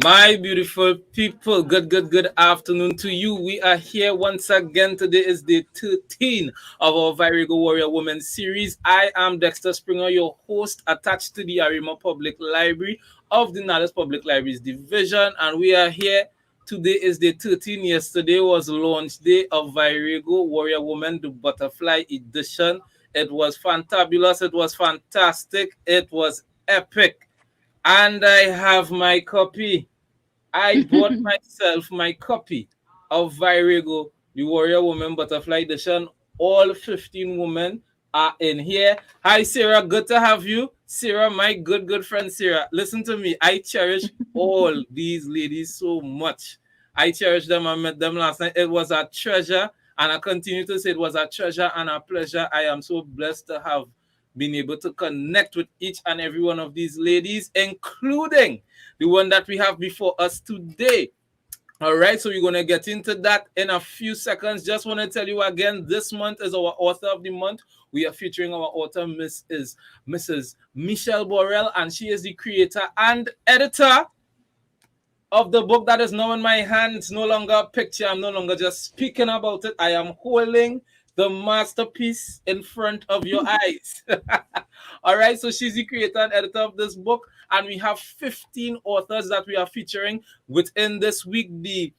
My beautiful people, good afternoon to you. We are here once again. Today is day 13 of our Virago Warrior Women series. I am Dexter Springer, your host, attached to the Arima Public Library of the Dallas Public Libraries Division. And we are here. Today is day 13. Yesterday was launch day of Virago Warrior Woman, the Butterfly Edition. It was fantabulous. It was fantastic. It was epic. And I have my copy. I bought myself my copy of Virago, the Warrior Woman Butterfly Edition. All 15 women are in here. Hi, Sarah. Good to have you. Sarah, my good friend Sarah. Listen to me. I cherish all these ladies so much. I cherish them. I met them last night. It was a treasure. And I continue to say it was a treasure and a pleasure. I am so blessed to have been able to connect with each and every one of these ladies, including the one that we have before us today. All right, so we're going to get into that in a few seconds. Just want to tell you again, this month is our author of the month. We are featuring our author, Mrs. Michelle Borrell, and she is the creator and editor of the book that is now in my hand. It's no longer a picture. I'm no longer just speaking about it. I am holding the masterpiece in front of your eyes. All right, so she's the creator and editor of this book, and we have 15 authors that we are featuring within this week, the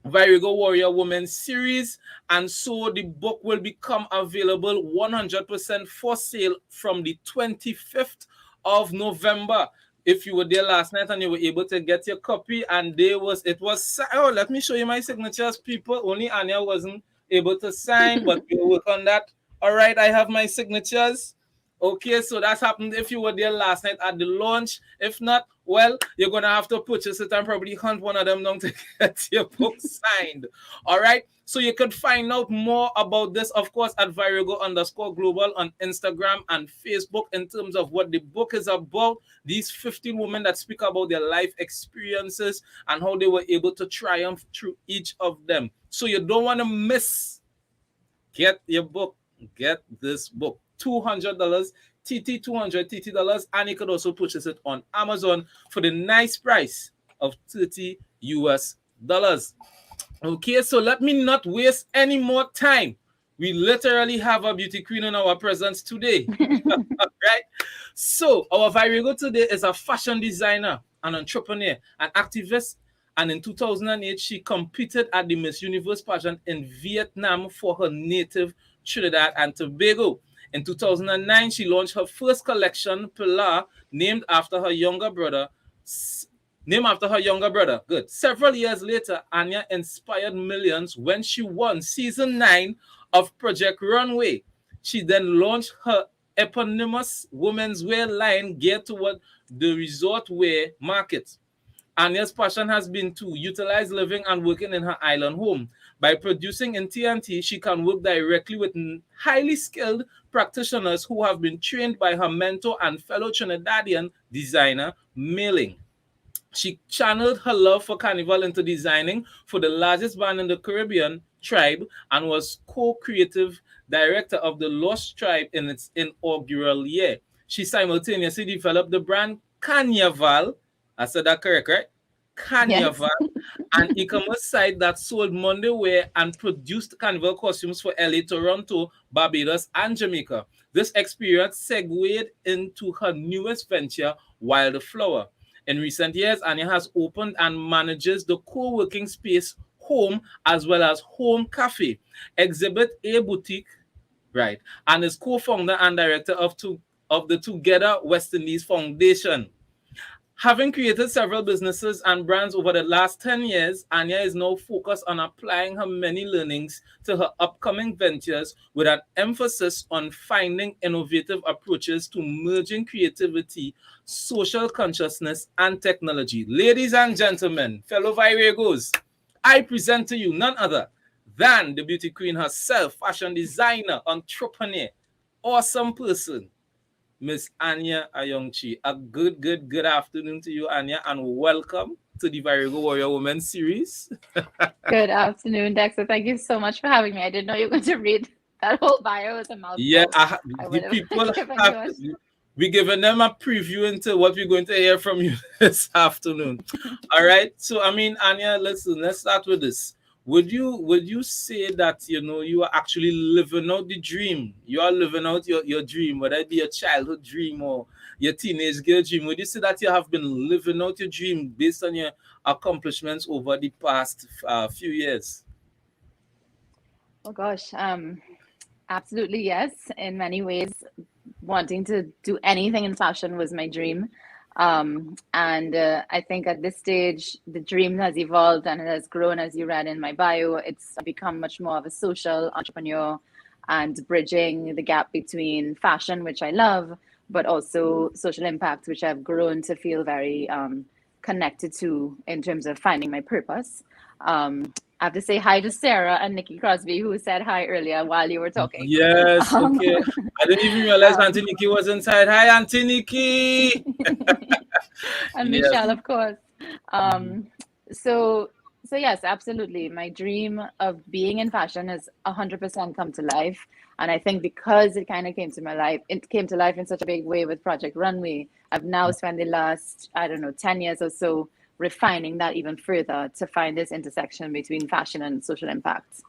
Virago Warrior Woman series. And so the book will become available 100% for sale from the 25th of November. If you were there last night and you were able to get your copy, and let me show you my signatures, people. Only Anya wasn't able to sign, but we'll work on that. All right, I have my signatures. Okay, so that's happened if you were there last night at the launch. If not, well, you're going to have to purchase it and probably hunt one of them down to get your book signed. All right, so you could find out more about this, of course, at Virago_Global on Instagram and Facebook in terms of what the book is about. These 15 women that speak about their life experiences and how they were able to triumph through each of them. So you don't want to miss. Get your book. Get this book. $200 TT, $200 TT, and you could also purchase it on Amazon for the nice price of $30 US. Okay, so let me not waste any more time. We literally have a beauty queen in our presence today. Right? So our Virago today is a fashion designer, an entrepreneur, an activist, and in 2008 she competed at the Miss Universe pageant in Vietnam for her native Trinidad and Tobago. In 2009, she launched her first collection, Pilar, named after her younger brother. Good. Several years later, Anya inspired millions when she won season 9 of Project Runway. She then launched her eponymous womenswear line geared toward the resort wear market. Anya's passion has been to utilize living and working in her island home. By producing in TNT, she can work directly with highly skilled practitioners who have been trained by her mentor and fellow Trinidadian designer, Meiling. She channeled her love for Carnival into designing for the largest band in the Caribbean, Tribe, and was co-creative director of the Lost Tribe in its inaugural year. She simultaneously developed the brand cANYAVal. I said that correct, right? cANYAVal, Yes. an e-commerce site that sold Monday wear and produced Carnival costumes for LA, Toronto, Barbados, and Jamaica. This experience segued into her newest venture, Wyldflower. In recent years, Anya has opened and manages the co-working space Home as well as Home Cafe, Exhibit A Boutique, right, and is co-founder and director of the Together West Indies Foundation. Having created several businesses and brands over the last 10 years, Anya is now focused on applying her many learnings to her upcoming ventures with an emphasis on finding innovative approaches to merging creativity, social consciousness, and technology. Ladies and gentlemen, fellow Viragos, I present to you none other than the beauty queen herself, fashion designer, entrepreneur, awesome person, Miss Anya Ayoung-Chee. A good afternoon to you, Anya, and welcome to the Virago Warrior Women series. Good afternoon, Dexter. Thank you so much for having me. I didn't know you were going to read that whole bio as a Yeah, mouthful. I the would have people given you have a to, we're giving them a preview into what we're going to hear from you this afternoon. All right. So I mean, Anya, let's start with this. Would you say that you are actually living out the dream? You are living out your dream, whether it be a childhood dream or your teenage girl dream. Would you say that you have been living out your dream based on your accomplishments over the past few years? Oh gosh, absolutely yes. In many ways, wanting to do anything in fashion was my dream. And I think at this stage, the dream has evolved and it has grown, as you read in my bio. It's become much more of a social entrepreneur and bridging the gap between fashion, which I love, but also social impact, which I've grown to feel very connected to in terms of finding my purpose. I have to say hi to Sarah and Nikki Crosby, who said hi earlier while you were talking. Yes, Um, okay. I didn't even realize um, Auntie Nikki was inside. Hi, Auntie Nikki. and Yes. Michelle, of course. Mhm. Um, so, so yes, absolutely. My dream of being in fashion has 100% come to life. And I think because it kind of came to my life, it came to life in such a big way with Project Runway. I've now spent the last, I don't know, 10 years or so refining that even further to find this intersection between fashion and social impact.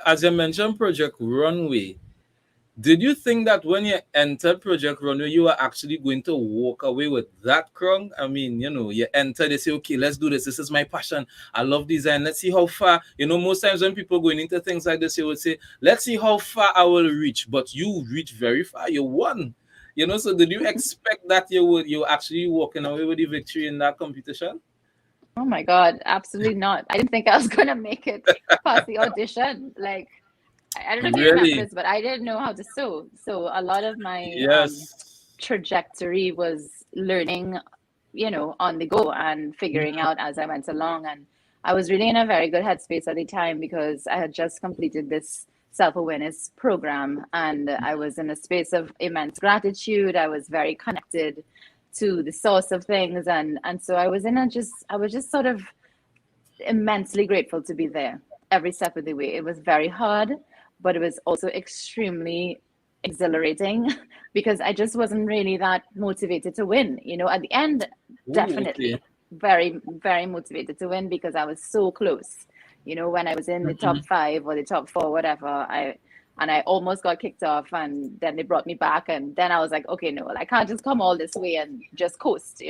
As you mentioned, Project Runway, did you think that when you entered Project Runway, you were actually going to walk away with that crown? I mean, you enter, they say, okay, let's do this. This is my passion. I love design. Let's see how far. Most times when people going into things like this, they would say, let's see how far I will reach. But you reach very far. You won. So did you expect that you actually walking away with the victory in that competition? Oh my God, absolutely not. I didn't think I was going to make it past the audition. Like, I don't know if you remember Really? this, but I didn't know how to sew. So a lot of my Yes. trajectory was learning, on the go and figuring Mhm. out as I went along. And I was really in a very good headspace at the time because I had just completed this self-awareness program and I was in a space of immense gratitude. I was very connected to the source of things and so I was just sort of immensely grateful to be there every step of the way. It was very hard, but it was also extremely exhilarating because I just wasn't really that motivated to win. At the end, Ooh, okay. definitely very, very motivated to win because I was so close. When I was in the top Mhm. five or the top four, whatever, I almost got kicked off and then they brought me back and then I was like, okay, no, well, I can't just come all this way and just coast.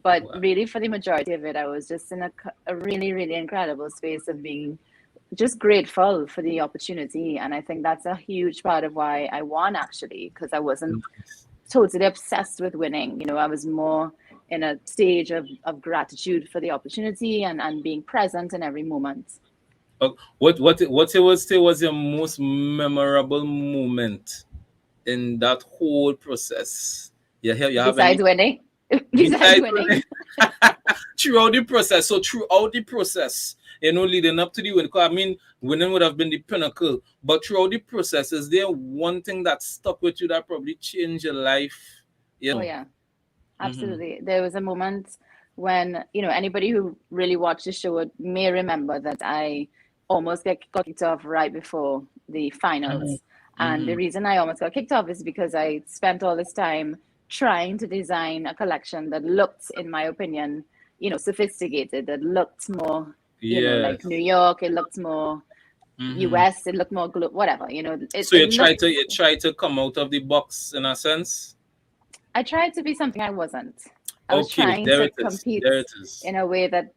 But Wow. really, for the majority of it, I was just in a really, really incredible space of being just grateful for the opportunity. And I think that's a huge part of why I won, actually, because I wasn't totally obsessed with winning. I was more in a stage of gratitude for the opportunity and being present in every moment. What you would say was your most memorable moment in that whole process? You have Besides any winning, besides besides winning. throughout the process? So throughout the process, leading up to the win. 'Cause I mean, winning would have been the pinnacle, but throughout the process, is there one thing that stuck with you that probably changed your life? Oh, yeah. Mm-hmm. Absolutely. There was a moment when, anybody who really watched the show may remember that I almost got kicked off right before the finals. And the Mm-hmm. reason I almost got kicked off is because I spent all this time trying to design a collection that looked, in my opinion, sophisticated, that looked more, like New Yes. York, it looked more Mm-hmm. US, it looked more whatever, So it you try to come out of the box in a sense. I tried to be something I wasn't. I was Okay, trying there to it is. compete There it is. in a way that,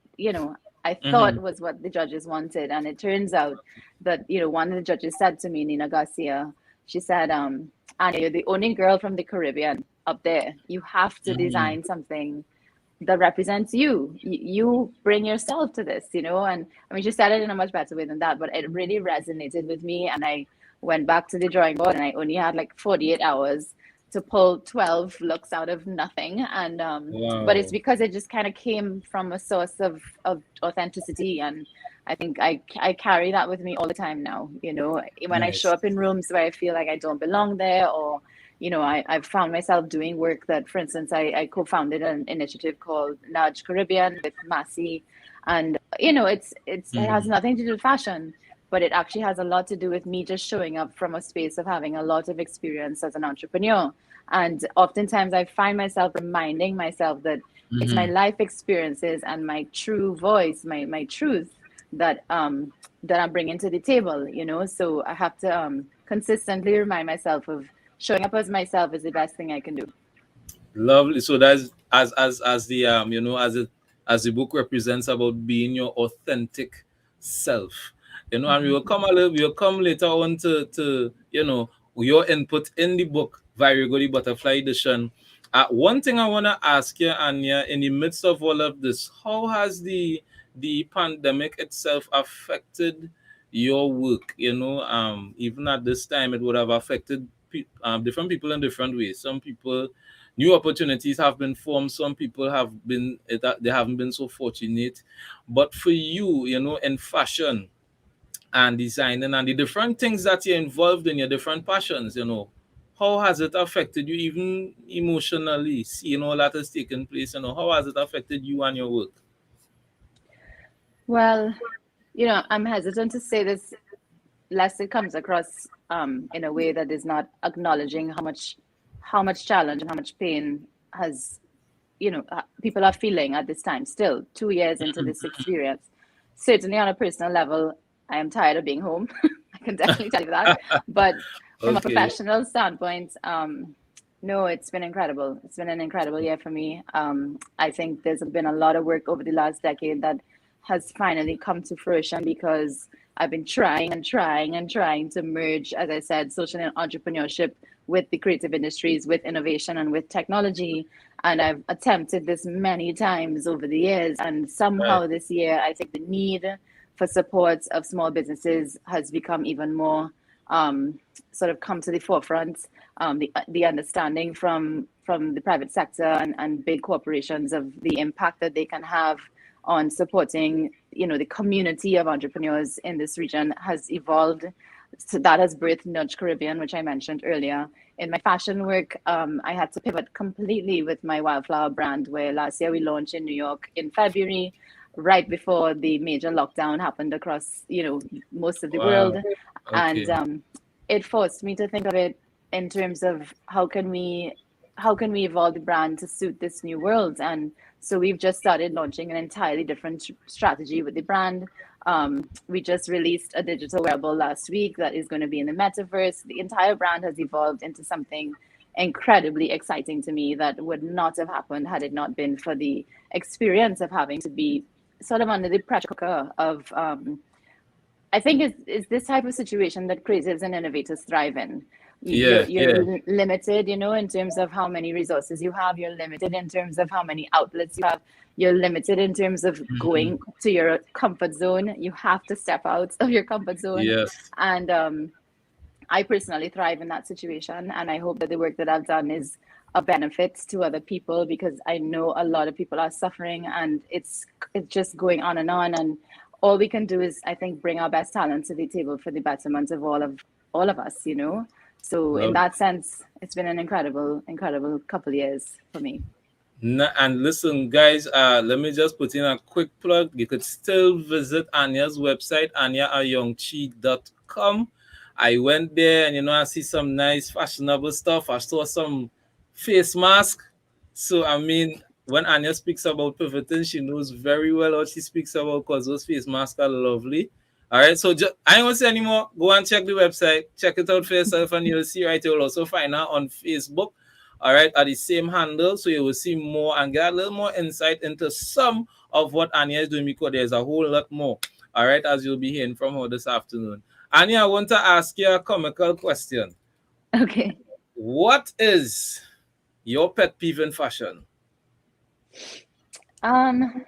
I thought Mm-hmm. was what the judges wanted. And it turns out that, one of the judges said to me, Nina Garcia, she said, Anya, you're the only girl from the Caribbean up there. You have to Mm-hmm. design something that represents you. You bring yourself to this, And I mean, she said it in a much better way than that, but it really resonated with me. And I went back to the drawing board and I only had like 48 hours to pull 12 looks out of nothing. And, but it's Wow. because it just kind of came from a source of authenticity. And I think I carry that with me all the time now, when I show Nice. up in rooms where I feel like I don't belong there or I've found myself doing work that, for instance, I co-founded an initiative called Nudge Caribbean with Massey. And, it has Mm-hmm. nothing to do with fashion, but it actually has a lot to do with me just showing up from a space of having a lot of experience as an entrepreneur. And oftentimes I find myself reminding myself that it's my Mhm. life experiences and my true voice, my truth that that I'm bringing to the table, you know. So I have to consistently remind myself of showing up as myself is the best thing I can do. Lovely. So that's as the as the book represents about being your authentic self. And we will come later on to your input in the book, Virago the Butterfly Edition. One thing I wanna ask you, Anya, in the midst of all of this, how has the pandemic itself affected your work? Even at this time, it would have affected different people in different ways. Some people, new opportunities have been formed. Some people have been they haven't been so fortunate. But for you, in fashion and designing and the different things that you're involved in, your different passions, how has it affected you, even emotionally, seeing all that has taken place? How has it affected you and your work? Well, you know, I'm hesitant to say this lest it comes across in a way that is not acknowledging how much challenge and how much pain has people are feeling at this time. Still 2 years into this experience, certainly on a personal level, I am tired of being home. I can definitely tell you that. But from a Okay. professional standpoint, no, it's been incredible. It's been an incredible year for me. I think there's been a lot of work over the last decade that has finally come to fruition because I've been trying and trying and trying to merge, as I said, social entrepreneurship with the creative industries, with innovation, and with technology. And I've attempted this many times over the years. And Right. somehow this year, I think the need for support of small businesses has become even more sort of come to the forefront. The understanding from the private sector and big corporations of the impact that they can have on supporting, the community of entrepreneurs in this region has evolved. So that has birthed Nudge Caribbean, which I mentioned earlier. In my fashion work, I had to pivot completely with my Wyldflower brand, where last year we launched in New York in February, right before the major lockdown happened across, most of the world. Wow. And Okay. it forced me to think of it in terms of how can we evolve the brand to suit this new world. And so we've just started launching an entirely different strategy with the brand. We just released a digital wearable last week that is going to be in the metaverse. The entire brand has evolved into something incredibly exciting to me that would not have happened had it not been for the experience of having to be sort of under the pressure cooker of I think it's this type of situation that creatives and innovators thrive in. Yeah, yeah. You're limited, in terms of how many resources you have. You're limited in terms of how many outlets you have. You're limited in terms of Mhm. going to your comfort zone. You have to step out of your comfort zone. Yes. And I personally thrive in that situation. And I hope that the work that I've done is a benefit to other people because I know a lot of people are suffering and it's just going on and on. And all we can do is, I think, bring our best talent to the table for the betterment of all of us. So in Love. that sense, it's been an incredible couple of years for me. And listen, guys, let me just put in a quick plug. You could still visit Anya's website, anyaayongchee.com. I went there and I see some nice fashionable stuff. I saw some face mask. So I mean, when Anya speaks about pivoting, she knows very well what she speaks about because those face masks are lovely. All right, so I don't want to say anymore. Go and check the website, check it out for yourself, and you'll see. Right, you'll also find her on Facebook, all right, at the same handle. So you will see more and get a little more insight into some of what Anya is doing because there's a whole lot more, all right, as you'll be hearing from her this afternoon. Anya, I want to ask you a comical question. Okay. What is your pet peeve in fashion? Um,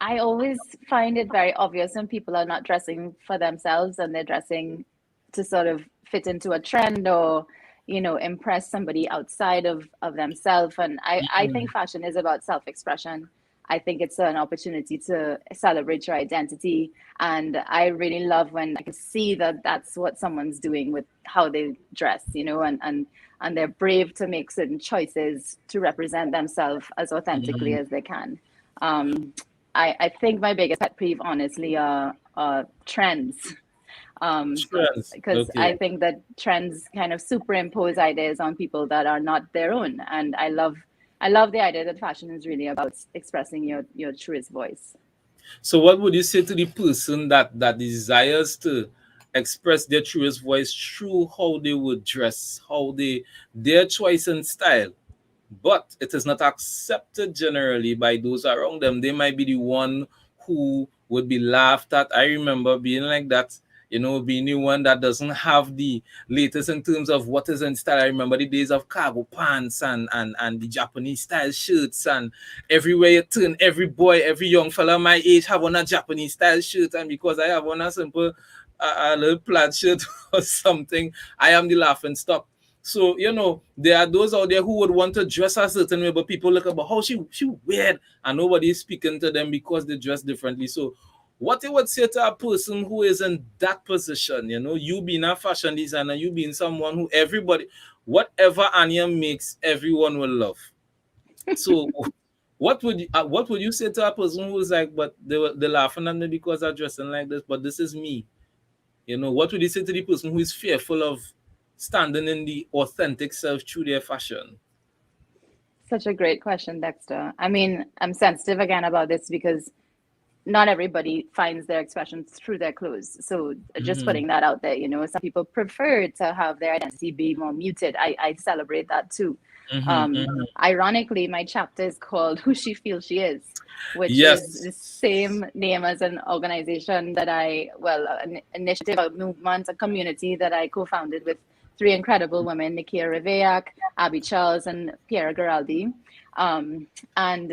I always find it very obvious when people are not dressing for themselves and they're dressing to sort of fit into a trend or, impress somebody outside of themselves. And I think fashion is about self-expression. I think it's an opportunity to celebrate your identity. And I really love when I can see that that's what someone's doing with how they dress, and they're brave to make certain choices to represent themselves as authentically Mm, as they can. Um, I think my biggest pet peeve, honestly, trends. Trends. Because Okay. I think that trends kind of superimpose ideas on people that are not their own. And I love the idea that fashion is really about expressing your truest voice. So what would you say to the person that desires to express their truest voice through how they would dress, how they their choice and style, but it is not accepted generally by those around them? They might be the one who would be laughed at. I remember being like that, being the one that doesn't have the latest in terms of what is in style. I remember the days of cargo pants and the Japanese style shirts, and everywhere you turn, every boy, every young fella my age have on a Japanese style shirt, and because I have on a simple a little plaid shirt or something, I am the laughing stock. So there are those out there who would want to dress a certain way, but people look about how she weird, and nobody is speaking to them because they dress differently. So, what you would say to a person who is in that position, you being a fashion designer, you being someone who everybody, whatever Anya makes, everyone will love. So, what would you say to a person who's like, but they're laughing at me because I'm dressing like this, but this is me? What would you say to the person who is fearful of standing in the authentic self through their fashion? Such a great question, Dexter. I mean, I'm sensitive again about this because not everybody finds their expressions through their clothes. So just Mm-hmm. putting that out there, some people prefer to have their identity be more muted. I celebrate that too. Mm-hmm. Mm-hmm. Ironically, my chapter is called Who She Feels She Is, which is Yes. the same name as an organization that an initiative, a movement, a community that I co-founded with three incredible women, Nikia Riveak, Abby Charles, and Piera Giraldi. And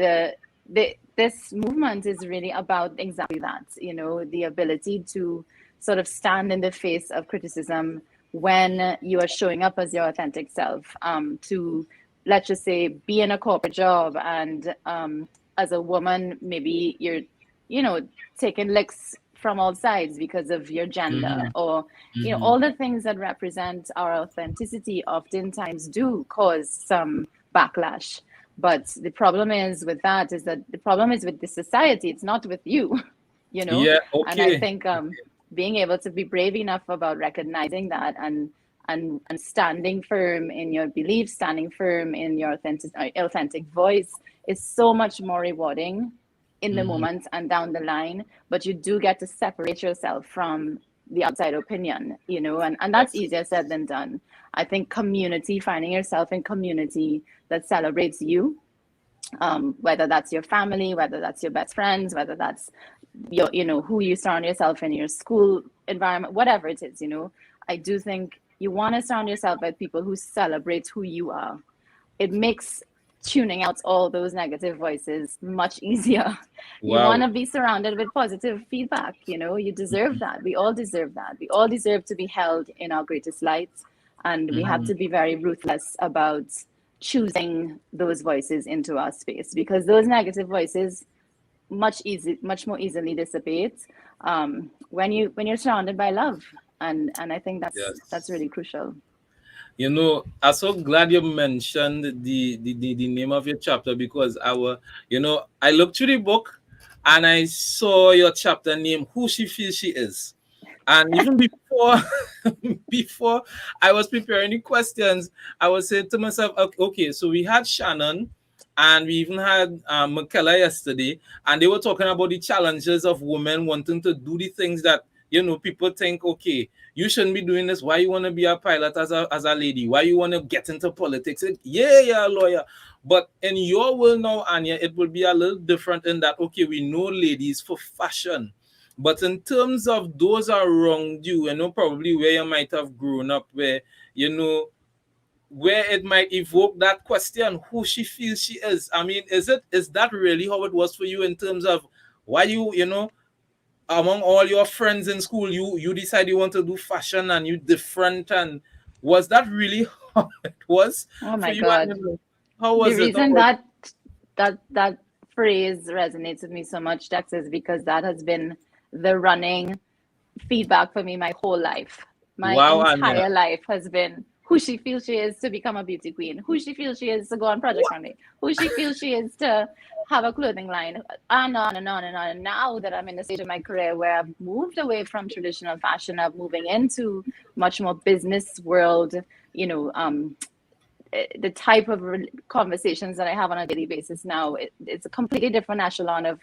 this movement is really about exactly that, the ability to sort of stand in the face of criticism when you are showing up as your authentic self, to, let's just say, be in a corporate job and as a woman, maybe you're, taking licks from all sides because of your gender, Mm-hmm. or, Mm-hmm. all the things that represent our authenticity oftentimes do cause some backlash. But the problem is with that is that the problem is with the society. It's not with you, you know. Yeah. And I Okay. think being able to be brave enough about recognizing that and standing firm in your beliefs, standing firm in your authentic voice is so much more rewarding in the Mm-hmm. moment and down the line. But you do get to separate yourself from the outside opinion, and that's Yes. easier said than done. I think community, finding yourself in community that celebrates you, whether that's your family, whether that's your best friends, whether that's who you surround yourself in your school environment, whatever it is. I do think you want to surround yourself with people who celebrate who you are. It makes tuning out all those negative voices much easier. You want Wow. to be surrounded with positive feedback. You deserve that. We all deserve that. We all deserve to be held in our greatest light, and we have Mm-hmm. to be very ruthless about choosing those voices into our space, because those negative voices much more easily dissipate when you're surrounded by love, and I think that's Yes. really crucial. I'm so glad you mentioned the name of your chapter, because I looked through the book and I saw your chapter name, Who She Feels She Is. And even before before I was preparing the questions, I was saying to myself, okay, so we had Shannon and we even had Michaela yesterday, and they were talking about the challenges of women wanting to do the things that people think, okay, you shouldn't be doing this. Why you want to be a pilot as a lady? Why you want to get into politics? Yeah, yeah, lawyer. But in your world now, Anya, it will be a little different in that, okay, we know ladies for fashion. But in terms of those around you, probably where you might have grown up, where it might evoke that question, who she feels she is. I mean, is that really how it was for you in terms of why among all your friends in school, you decide you want to do fashion and you different, and was that really how it was Oh for my you? God. And how The was it? reason that phrase resonates with me so much, Dex, is because that has been the running feedback for me my whole life. My Wow, Anya. entire life has been, who she feels she is to become a beauty queen, who she feels she is to go on Project Runway, who she feels she is to have a clothing line, and on and on and on. And now that I'm in the stage of my career where I've moved away from traditional fashion, I'm moving into much more business world, you know, the type of conversations that I have on a daily basis now, it's a completely different echelon of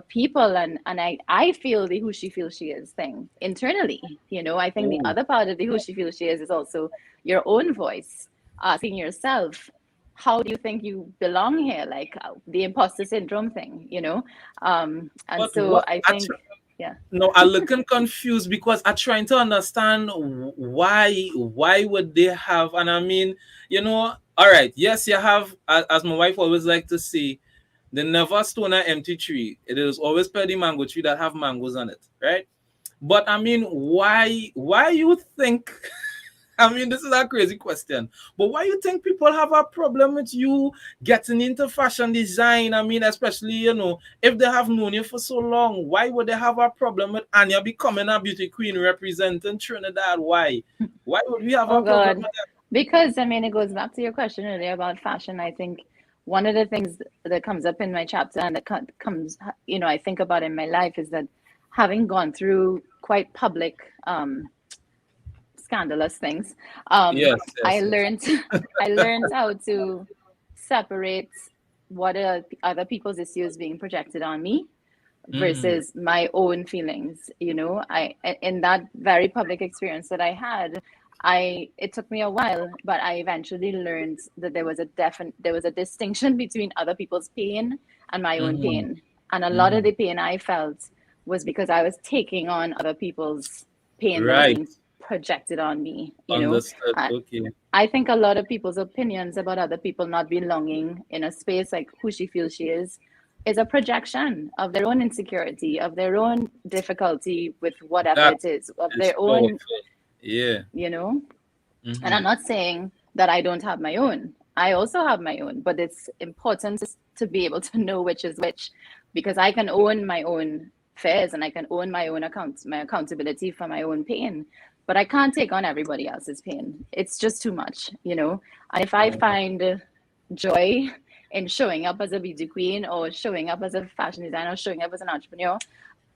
people, and I feel the who she feels she is thing internally. You know, I think the other part of the who she feels she is also your own voice, asking yourself, how do you think you belong here? Like the imposter syndrome thing, you know. And But so what I think, yeah. no, I'm looking confused because I'm trying to understand why would they have, and I mean, you know, all right, yes, you have, as my wife always like to say, they never stone an empty tree. It is always per the mango tree that have mangoes on it, right? But I mean, why you think I mean, this is a crazy question, but why you think people have a problem with you getting into fashion design? I mean, especially, you know, if they have known you for so long, why would they have a problem with Anya becoming a beauty queen representing Trinidad? Why? Why would we have Oh a problem God. with that? Because I mean, it goes back to your question earlier about fashion. I think one of the things that comes up in my chapter and that comes, you know, I think about in my life is that having gone through quite public, scandalous things, Yes, I yes, yes. learned, I learned how to separate what are other people's issues being projected on me Mm, versus my own feelings. You know, I in that very public experience that I had, I it took me a while, but I eventually learned that there was a distinction between other people's pain and my own mm, pain. And a lot of mm. the pain I felt was because I was taking on other people's pain that was Right. being projected on me, you know. Understood. I, Okay. I think a lot of people's opinions about other people not belonging in a space like who she feels she is a projection of their own insecurity, of their own difficulty with whatever That it is, of is their own, powerful. Yeah. you know. And Mm-hmm. I'm not saying that I don't have my own. I also have my own, but it's important to be able to know which is which, because I can own my own fears and I can own my own my accountability for my own pain, but I can't take on everybody else's pain. It's just too much, you know. And if I find joy in showing up as a beauty queen or showing up as a fashion designer, or showing up as an entrepreneur,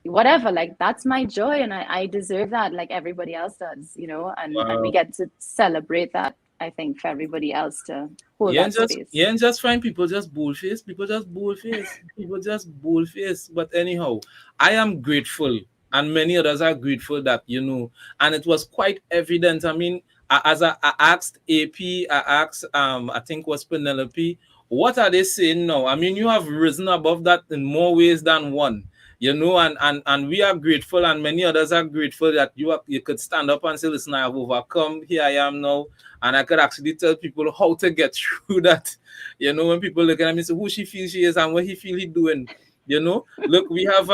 whatever, like that's my joy, and I deserve that like everybody else does, you know. And we Wow. get to celebrate that, I think, for everybody else to hold Yeah, that and just space. yeah, and just find people just bullface. People just bullface. People just bullface. But anyhow, I am grateful, and many others are grateful that you know, and it was quite evident. I mean, as I asked AP, I asked I think was Penelope, what are they saying now? I mean, you have risen above that in more ways than one. You know, and we are grateful, and many others are grateful that you could stand up and say, "Listen, I have overcome. Here I am now." And I could actually tell people how to get through that. You know, when people look at me and say who she feels she is and what he feel he doing. You know, look, we have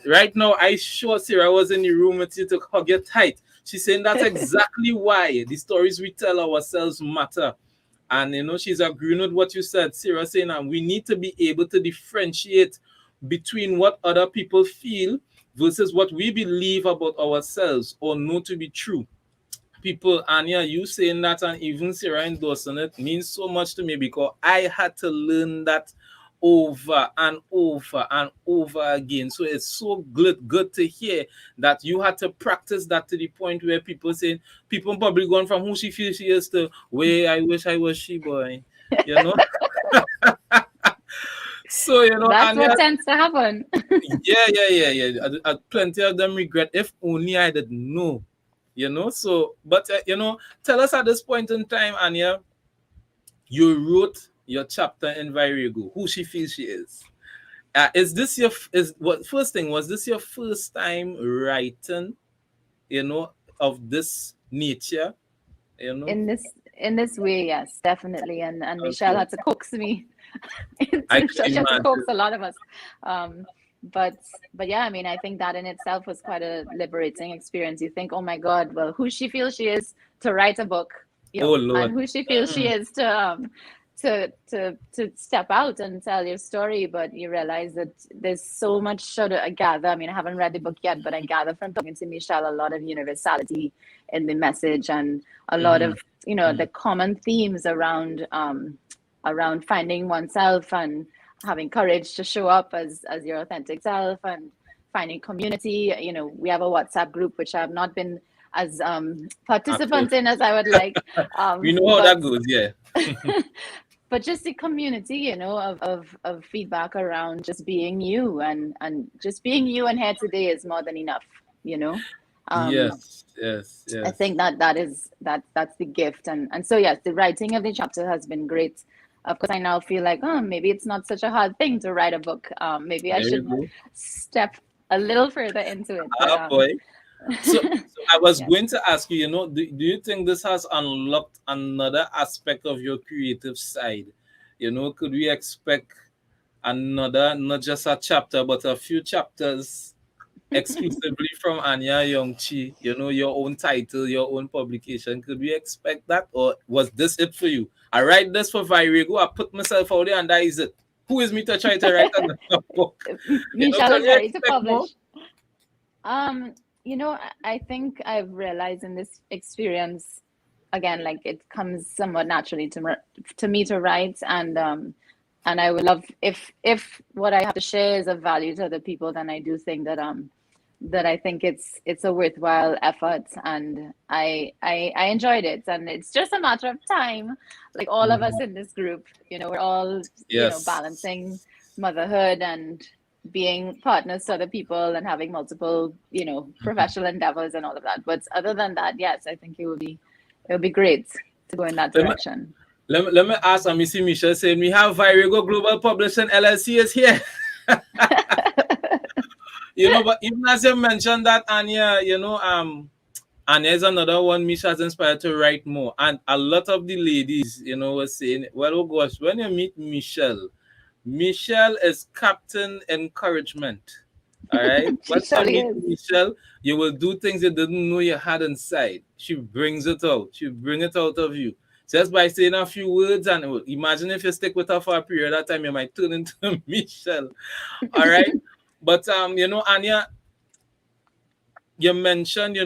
right now. I sure Sarah was in the room with you to hug you tight. She's saying that's exactly why the stories we tell ourselves matter. And you know, she's agreeing with what you said, Sarah, saying, and we need to be able to differentiate between what other people feel versus what we believe about ourselves or know to be true. People, Anya, you saying that and even Sarah endorsing it means so much to me because I had to learn that over and over and over again. So it's so good to hear that you had to practice that to the point where people probably going from who she feels she is to where I wish I was she boy. You know? So you know, That's Anya, what tends to happen. yeah. Plenty of them regret if only I did know, you know. So, but you know, tell us at this point in time, Anya, you wrote your chapter in Virago, who she feels she is. Is this your is what first thing was this your first time writing, you know, of this nature, you know? In this way, yes, definitely. And Michelle Okay, had to coax me I into, can she had to coax imagine. a lot of us. um but but yeah, I mean, I think that in itself was quite a liberating experience. You think, oh my God, well, who she feels she is to write a book, you Oh know, and Lord. who she feels she Mm, is to step out and tell your story. But you realize that there's so much I gather. I mean, I haven't read the book yet, but I gather from talking to Michelle a lot of universality in the message, and a lot mhm. of the common themes around finding oneself and having courage to show up as your authentic self and finding community. We have a WhatsApp group which I have not been as participant in as I would like, We know how but that goes, yeah. but just the community, of feedback around just being you and just being you, and here today is more than enough, you know. Um, Yes, yes, I yes. think that's the gift, and so yes, the writing of the chapter has been great. Of course, I now feel like, oh, maybe it's not such a hard thing to write a book. Maybe I There you should go. step a little further into it. But Ah, boy. So I was yes. going to ask you, do you think this has unlocked another aspect of your creative side? Could we expect another, not just a chapter, but a few chapters exclusively from Anya Ayoung-Chee, your own title, your own publication? Could we expect that? Or was this it for you? I write this for Virago, I put myself out there, and that is it. Who is me to try to write another book? Michelle Can is you ready to expect more? publish. Um, I think I've realized in this experience, again, like it comes somewhat naturally to me to write, and I would love if what I have to share is of value to other people, then I do think that I think it's a worthwhile effort, and I enjoyed it, and it's just a matter of time. Like all of us Mhm. in this group, we're all Yes. balancing motherhood and being partners to other people and having multiple professional endeavors and all of that. But other than that, yes, I think it would be great to go in that Let me, direction. let me ask, and Missy Michelle saying, we have Virago Global Publishing LLC is here. But even as you mentioned that, Anya, and there's another one Misha has inspired to write more. And a lot of the ladies, were saying, well, oh gosh, when you meet Michelle, Michelle is Captain Encouragement. All right. She Once you surely meet is. Michelle, you will do things you didn't know you had inside. She brings it out. She bring it out of you. Just by saying a few words, and imagine if you stick with her for a period of time, you might turn into Michelle. All right. But Anya, you mentioned,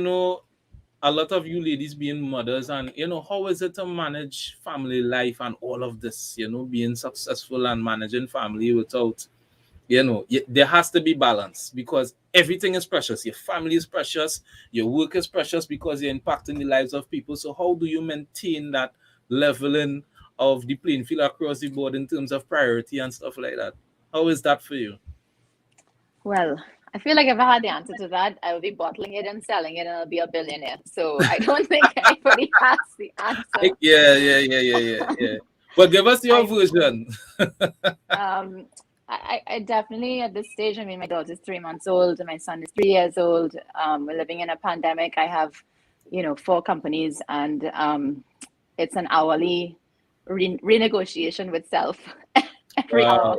a lot of you ladies being mothers, and how is it to manage family life and all of this, being successful and managing family without, there has to be balance, because everything is precious. Your family is precious, your work is precious, because you're impacting the lives of people. So how do you maintain that leveling of the playing field across the board in terms of priority and stuff like that? How is that for you? Well, I feel like if I had the answer to that, I would be bottling it and selling it, and I'll be a billionaire. So I don't think anybody has the answer. Yeah, yeah, yeah, yeah, yeah, yeah. But give us your I version. um I definitely at this stage, I mean, my daughter's 3 months old and my son is 3 years old. We're living in a pandemic. I have, 4 companies, and it's an hourly renegotiation with self every hour. Wow.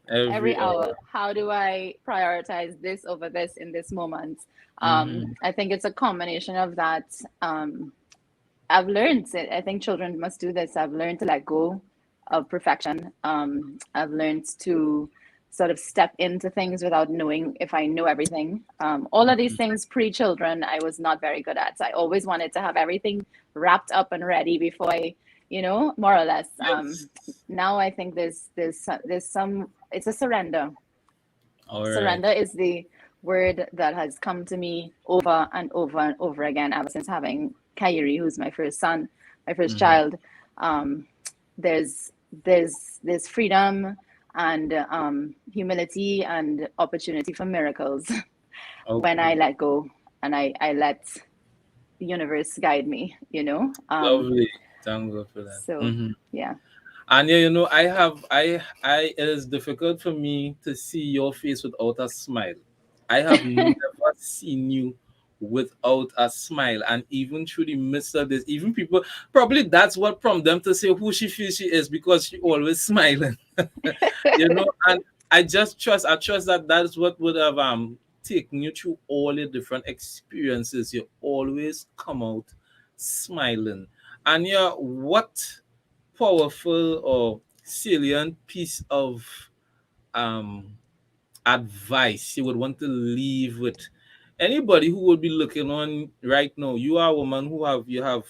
Every Every hour. hour. How do I prioritize this over this in this moment? Mm-hmm. I think it's a combination of that. I've learned it. I think children must do this. I've learned to let go of perfection. I've learned to sort of step into things without knowing if I know everything. All of these things pre-children, I was not very good at. I always wanted to have everything wrapped up and ready before I, more or less. Yes. Now I think there's some. It's a surrender. All right. Surrender is the word that has come to me over and over and over again ever since having Kyrie, who's my first son, my first Mm-hmm. child. Um, there's freedom and humility and opportunity for miracles when I Okay. let go and I let the universe guide me. Lovely. Thank God for that. So Mm-hmm. yeah. And yeah, it is difficult for me to see your face without a smile. I have never seen you without a smile. And even through the midst of this, even people, probably that's what prompted them to say who she feels she is, because she always smiling. And I trust that that's what would have taken you through all the different experiences. You always come out smiling. And yeah, what powerful or salient piece of um advice you would want to leave with anybody who would be looking on right now? You are a woman who have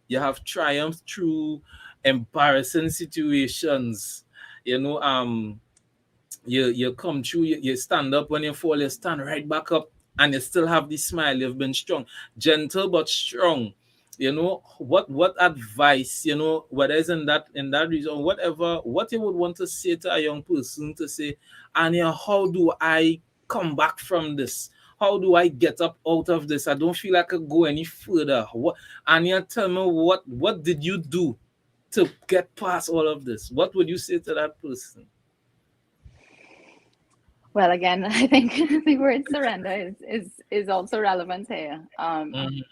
You have triumphed through embarrassing situations. You know, you come through, you stand up when you fall, you stand right back up, and you still have the smile. You've been strong, gentle but strong. You know, what advice, you know, whether it's in that region, whatever, what you would want to say to a young person to say, Anya, how do I come back from this? How do I get up out of this? I don't feel like I could go any further. What, Anya, tell me, what did you do to get past all of this? What would you say to that person? Well, again, I think the word surrender is also relevant here. Mhm.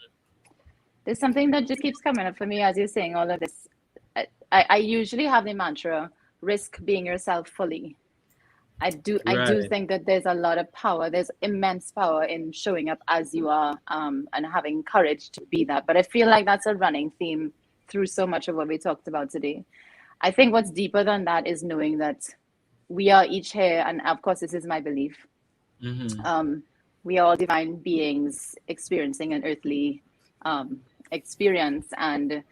There's something that just keeps coming up for me as you're saying all of this. I usually have the mantra, risk being yourself fully. I do Right. think that there's a lot of power. There's immense power in showing up as you are, and having courage to be that. But I feel like that's a running theme through so much of what we talked about today. I think what's deeper than that is knowing that we are each here, and of course, this is my belief. Mm-hmm. Um, we are all divine beings experiencing an earthly experience, and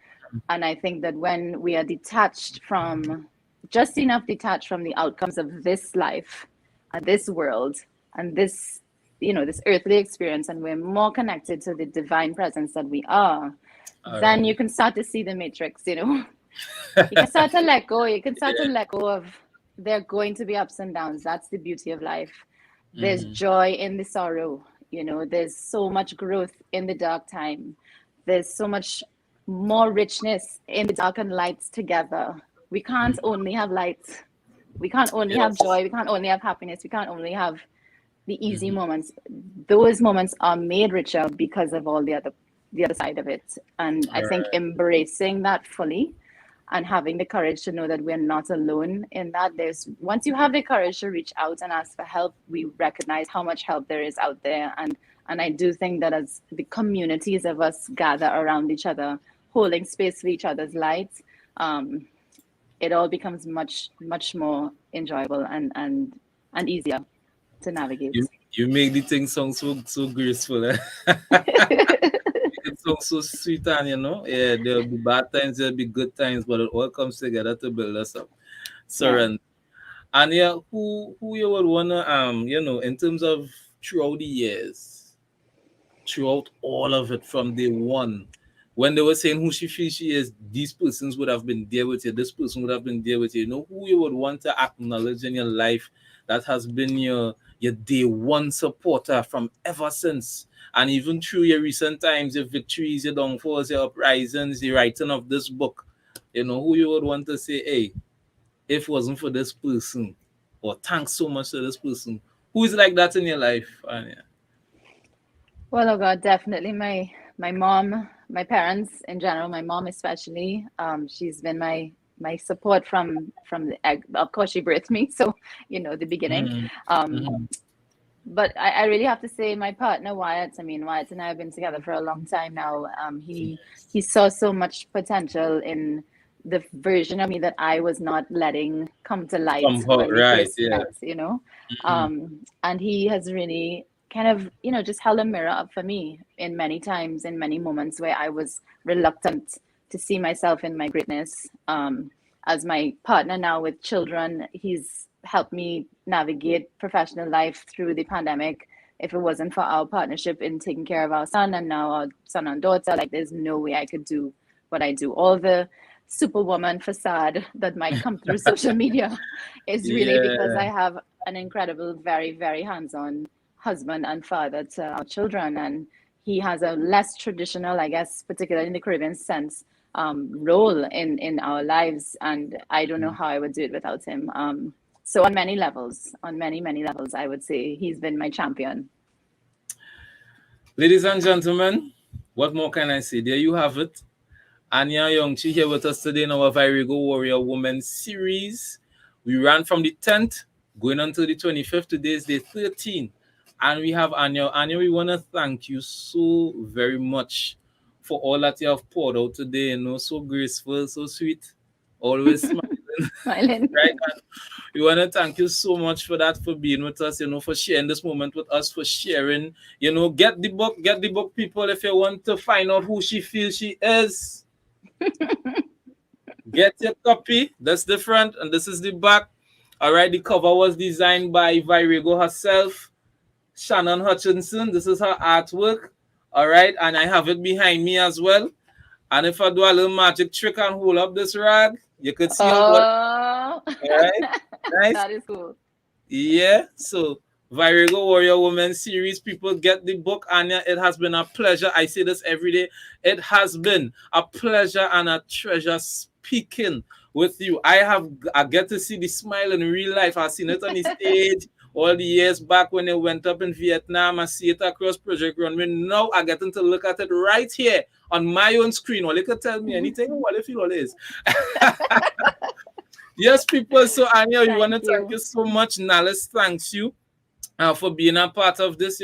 I think that when we are detached from, just enough detached from the outcomes of this life and this world and this, this earthly experience, and we're more connected to the divine presence that we are, All then right. you can start to see the matrix. You can start to let go. You can start to let go of, there are going to be ups and downs. That's the beauty of life. There's Mm-hmm. joy in the sorrow. There's so much growth in the dark time. There's so much more richness in the dark and lights together. We can't only have light. We can't only have Yes. joy. We can't only have happiness. We can't only have the easy Mm-hmm. moments. Those moments are made richer because of all the other side of it. And All I think right. embracing that fully and having the courage to know that we're not alone in that. There's Once you have the courage to reach out and ask for help, we recognize how much help there is out there. And I do think that as the communities of us gather around each other, holding space for each other's lights, um, it all becomes much, much more enjoyable and easier to navigate. You make the thing sound so graceful. Eh? It sounds so sweet, and yeah, there'll be bad times, there'll be good times, but it all comes together to build us up. Yeah. Surrender. And yeah, who you would wanna in terms of throughout the years, throughout all of it from day one, when they were saying who she feels she is, these persons would have been there with you, this person would have been there with you. You know who you would want to acknowledge in your life that has been your day one supporter from ever since. And even through your recent times, your victories, your downfalls, your uprisings, the writing of this book, who you would want to say, hey, if it wasn't for this person, or thanks so much to this person, who is like that in your life? Anya? Well, oh God, definitely my mom, my parents in general, my mom especially. She's been my support from the egg. Of course, she birthed me, so the beginning. Mhm, Um, mhm. but I really have to say my partner Wyatt. I mean, Wyatt and I have been together for a long time now. He saw so much potential in the version of me that I was not letting come to light Somehow, when we right, first yeah. met. Mhm. And he has really kind of, just held a mirror up for me in many times, in many moments where I was reluctant to see myself in my greatness. As my partner now with children, he's helped me navigate professional life through the pandemic. If it wasn't for our partnership in taking care of our son and now our son and daughter, like there's no way I could do what I do. All the superwoman facade that might come through social media is really because I Yeah. have an incredible, very, very hands-on husband and father to our children. And he has a less traditional, I guess, particularly in the Caribbean sense, role in our lives. And I don't know how I would do it without him. So on many levels, on many, many levels, I would say he's been my champion. Ladies and gentlemen, what more can I say? There you have it. Anya Ayoung-Chee here with us today in our Virago Warrior Woman series. We ran from the 10th going on to the 25th. Today is day 13. And we have Anya. Anya, we want to thank you so very much for all that you have poured out today. So graceful, so sweet, always smiling, Smiling. right? We want to thank you so much for that, for being with us, for sharing this moment with us, for sharing. Get the book, people, if you want to find out who she feels she is. Get your copy. That's the front, and this is the back. All right, the cover was designed by Virago herself, Shannon Hutchinson. This is her artwork. All right, and I have it behind me as well. And if I do a little magic trick and hold up this rag, you could see what. Oh, All right, nice. that is cool. Yeah, so Virago Warrior Women series, people get the book. Anya, it has been a pleasure. I say this every day. It has been a pleasure and a treasure speaking with you. I get to see the smile in real life. I've seen it on the stage all the years back when they went up in Vietnam. I see it across Project Runway. Now I get to look at it right here on my own screen. Well, you can tell me anything, what you feel all is. Yes, people. So, Anya, we want to thank you so much. Nalis thanks you for being a part of this,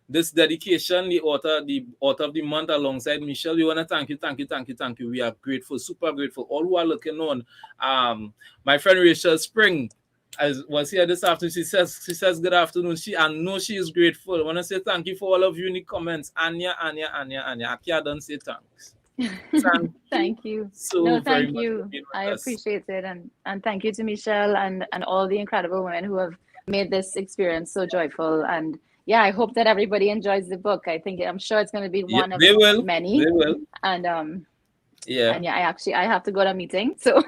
this dedication, the author of the month alongside Michelle. We want to thank you. We are grateful, super grateful. All who are looking on. My friend Rachel Spring was here this afternoon. She says good afternoon. I know she is grateful. I want to say thank you for all of you in the comments. Anya. I can't say thanks. Thank you. So thank you. I appreciate it, and thank you to Michelle and all the incredible women who have made this experience so joyful. And yeah, I hope that everybody enjoys the book. I'm sure it's going to be one of many. They will. And yeah. And yeah, I have to go to a meeting. So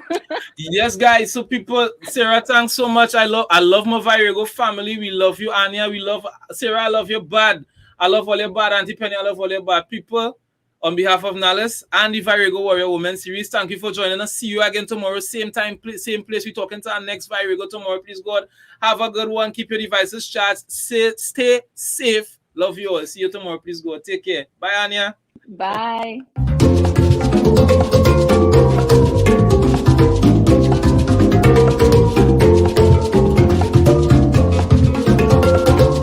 yes, guys. So people, Sarah, thanks so much. I love my Virago family. We love you, Anya. We love Sarah. I love your bad. I love all your bad. Auntie Penny, I love all your bad people. On behalf of Nalis and the Virago Warrior Women series, thank you for joining us. See you again tomorrow, same time, same place. We're talking to our next Virago tomorrow. Please, God, have a good one. Keep your devices charged. Stay safe. Love you all. See you tomorrow. Please, God. Take care. Bye, Anya. Bye.